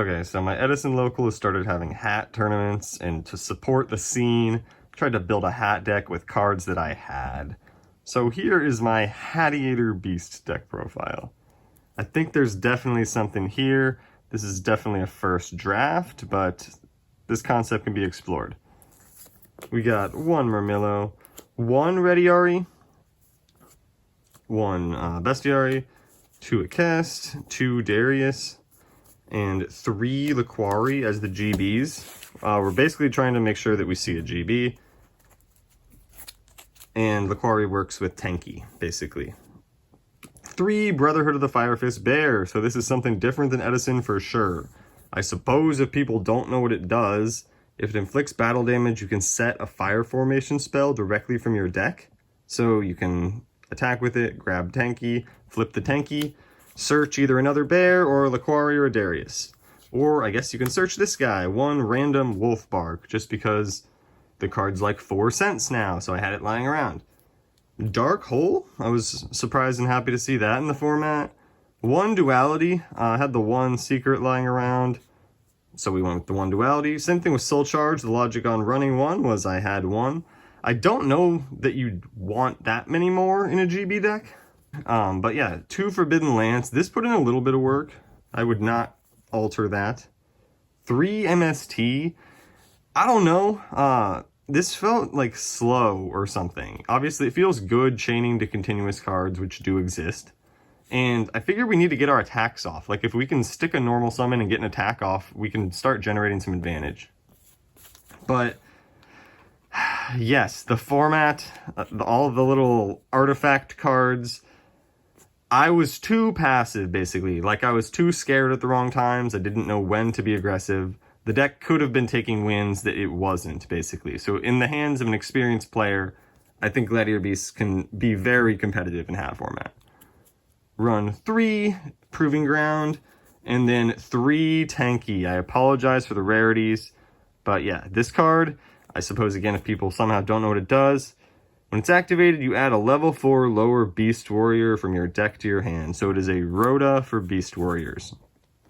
Okay, so my Edison local has started having hat tournaments, and to support the scene, I tried to build a hat deck with cards that I had. So here is my Hat-iator Beast deck profile. I think there's definitely something here. This is definitely a first draft, but this concept can be explored. We got one Murmillo, one Rediari, one Bestiari, two Akest, two Darius, and three Laquari as the GBs. We're basically trying to make sure that we see a GB. And Laquari works with Tenki, basically. Three Brotherhood of the Firefist Bear. So this is something different than Edison for sure. I suppose if people don't know what it does, if it inflicts battle damage, you can set a fire formation spell directly from your deck. So you can attack with it, grab Tenki, flip the Tenki, search either another bear or Laquari or a Darius. Or I guess you can search this guy, one random wolf bark, just because the card's like 4 cents now, so I had it lying around. Dark Hole, I was surprised and happy to see that in the format. One Duality, I had the one secret lying around, so we went with the one Duality. Same thing with Soul Charge, the logic on running one was I had one. I don't know that you'd want that many more in a GB deck. But yeah, two Forbidden Lance. This put in a little bit of work. I would not alter that. 3 MST. I don't know. This felt like slow or something. Obviously, it feels good chaining to continuous cards, which do exist. And I figure we need to get our attacks off. Like, if we can stick a normal summon and get an attack off, we can start generating some advantage. But yes, the format, all of the little artifact cards, I was too passive, basically. Like, I was too scared at the wrong times. I didn't know when to be aggressive. The deck could have been taking wins that it wasn't, basically. So in the hands of an experienced player, I think Gladiator Beasts can be very competitive in hat format. Run 3 Proving Ground, and then 3 Tenki. I apologize for the rarities, but yeah, this card, I suppose, again, if people somehow don't know what it does, when it's activated, you add a level 4 lower Beast Warrior from your deck to your hand. So it is a Rhoda for Beast Warriors.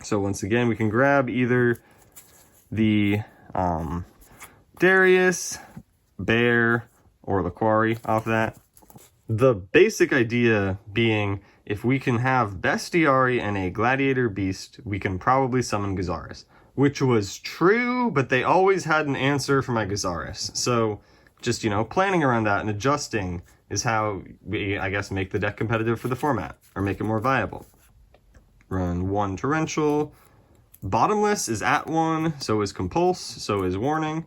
So once again, we can grab either the Darius, Bear, or Laquari off that. The basic idea being, if we can have Bestiari and a Gladiator Beast, we can probably summon Gyzaris. Which was true, but they always had an answer for my Gyzaris. So just, you know, planning around that and adjusting is how we, I guess, make the deck competitive for the format, or make it more viable. Run 1 Torrential. Bottomless is at 1, so is Compulse, so is Warning.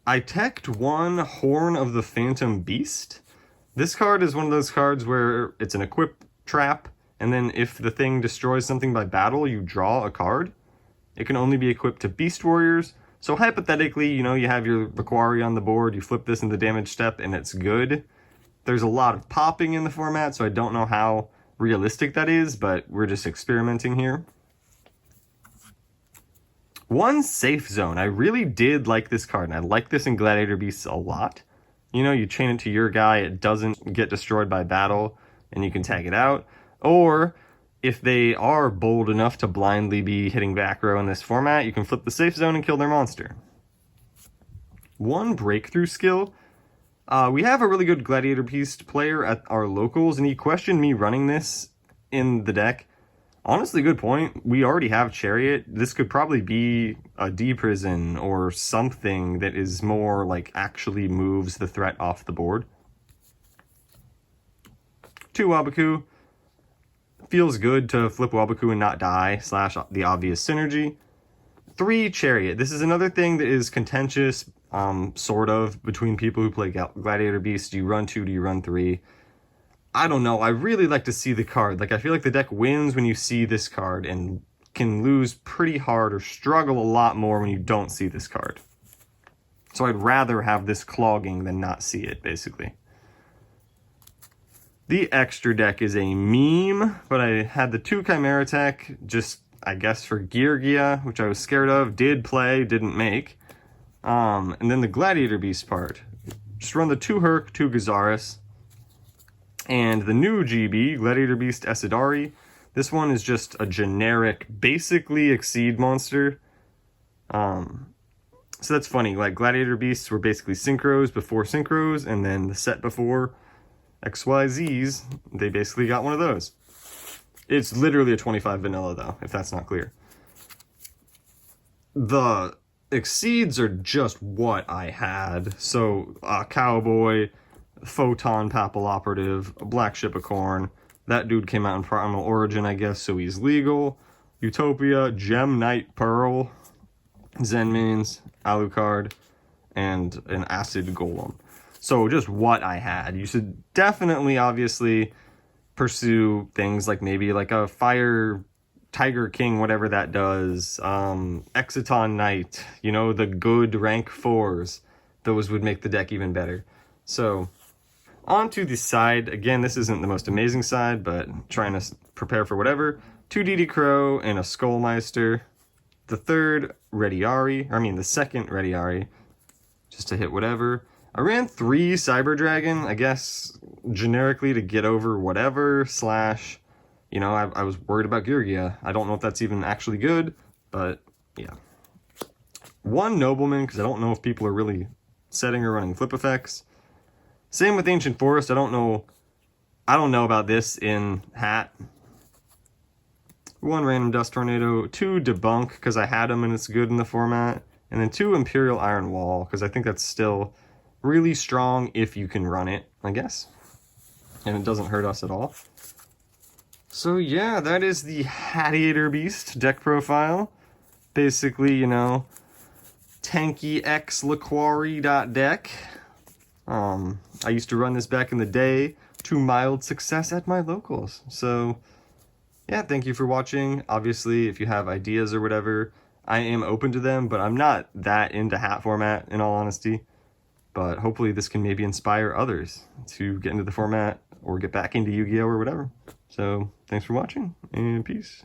I teched 1 Horn of the Phantom Beast. This card is one of those cards where it's an equip trap, and then if the thing destroys something by battle, you draw a card. It can only be equipped to Beast Warriors. So hypothetically, you know, you have your Laquari on the board, you flip this in the damage step, and it's good. There's a lot of popping in the format, so I don't know how realistic that is, but we're just experimenting here. 1 Safe Zone. I really did like this card, and I like this in Gladiator Beasts a lot. You know, you chain it to your guy, it doesn't get destroyed by battle, and you can tag it out. Or if they are bold enough to blindly be hitting back row in this format, you can flip the Safe Zone and kill their monster. 1 Breakthrough Skill. We have a really good Gladiator Beast player at our locals, and he questioned me running this in the deck. Honestly, good point. We already have Chariot. This could probably be a D-Prison or something that is more like actually moves the threat off the board. 2 Wabaku. Feels good to flip Wabaku and not die, / the obvious synergy. 3 Chariot. This is another thing that is contentious, sort of, between people who play Gladiator Beast. Do you run 2? Do you run 3? I don't know. I really like to see the card. Like, I feel like the deck wins when you see this card and can lose pretty hard or struggle a lot more when you don't see this card. So I'd rather have this clogging than not see it, basically. The extra deck is a meme, but I had the 2 Chimera Tech, just, I guess, for Geargia, which I was scared of, did play, didn't make. And then the Gladiator Beast part. Just run the 2 Herc, 2 Gyzaris. And the new GB, Gladiator Beast Esidari. This one is just a generic, basically Exceed monster. So that's funny, like Gladiator Beasts were basically synchros before synchros, and then the set before XYZs, they basically got one of those. It's literally a 25 vanilla though, if that's not clear. The Exceeds are just what I had. So, Cowboy, Photon Papilloperative, Black Shipicorn. That dude came out in Primal Origin, I guess, so he's legal. Utopia, Gem Knight Pearl, Zenmains, Alucard, and an Acid Golem. So just what I had. You should definitely, obviously, pursue things like maybe like a Fire Tiger King, whatever that does. Exciton Knight, you know, the good rank 4s. Those would make the deck even better. So, on to the side. Again, this isn't the most amazing side, but trying to prepare for whatever. 2 DD Crow and a Skullmeister. The second Rediari, just to hit whatever. I ran 3 Cyber Dragon, I guess, generically to get over whatever, slash, you know, I was worried about Yugioh. I don't know if that's even actually good, but yeah. 1 Nobleman, because I don't know if people are really setting or running flip effects. Same with Ancient Forest. I don't know about this in Hat. 1 Random Dust Tornado, 2 Debunk, because I had them and it's good in the format, and then 2 Imperial Iron Wall, because I think that's still really strong if you can run it, I guess. And it doesn't hurt us at all. So yeah, that is the Hat-iator Beast deck profile. Basically, you know, tanky X Laquari.deck. I used to run this back in the day to mild success at my locals. So yeah, thank you for watching. Obviously, if you have ideas or whatever, I am open to them, but I'm not that into Hat format, in all honesty. But hopefully this can maybe inspire others to get into the format or get back into Yu-Gi-Oh! Or whatever. So, thanks for watching, and peace.